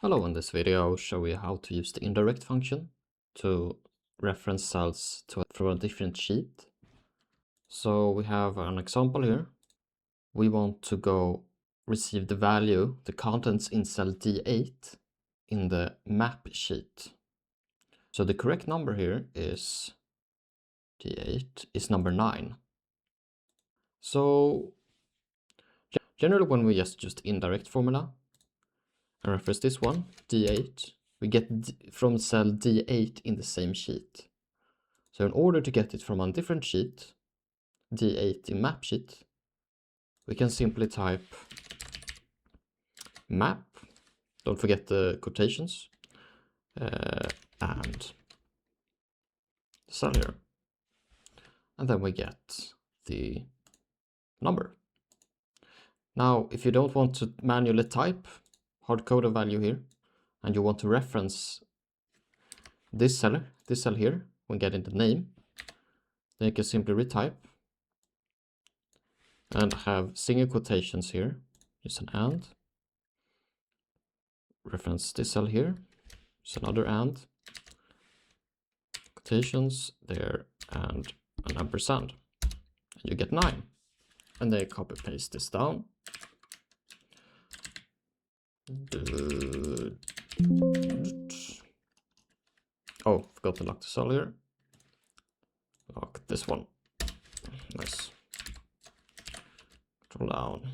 Hello, in this video I'll show you how to use the indirect function to reference cells from a different sheet. So we have an example here. We want to go receive the value, the contents in cell D8 in the map sheet. So the correct number here is D8 is number 9. So generally when we just use the indirect formula and reference this one, D8, we get from cell D8 in the same sheet. So in order to get it from a different sheet, D8 in map sheet, we can simply type map, don't forget the quotations, and cell here. And then we get the number. Now, if you don't want to manually type hard-code a value here, and you want to reference this cell here, when getting the name, then you can simply retype and have single quotations here, use an and, reference this cell here, use another and, quotations there, and an ampersand, and you get 9. And then copy paste this down. Oh, forgot to lock the cell here. Lock this one. Nice. Control down.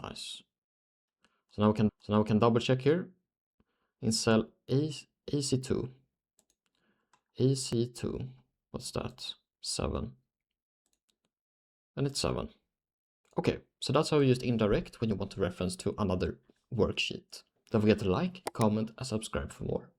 Nice. So now we can double check here in cell AC2. AC2. What's that? 7. And it's 7. Okay, so that's how you use indirect when you want to reference to another worksheet. Don't forget to like, comment, and subscribe for more.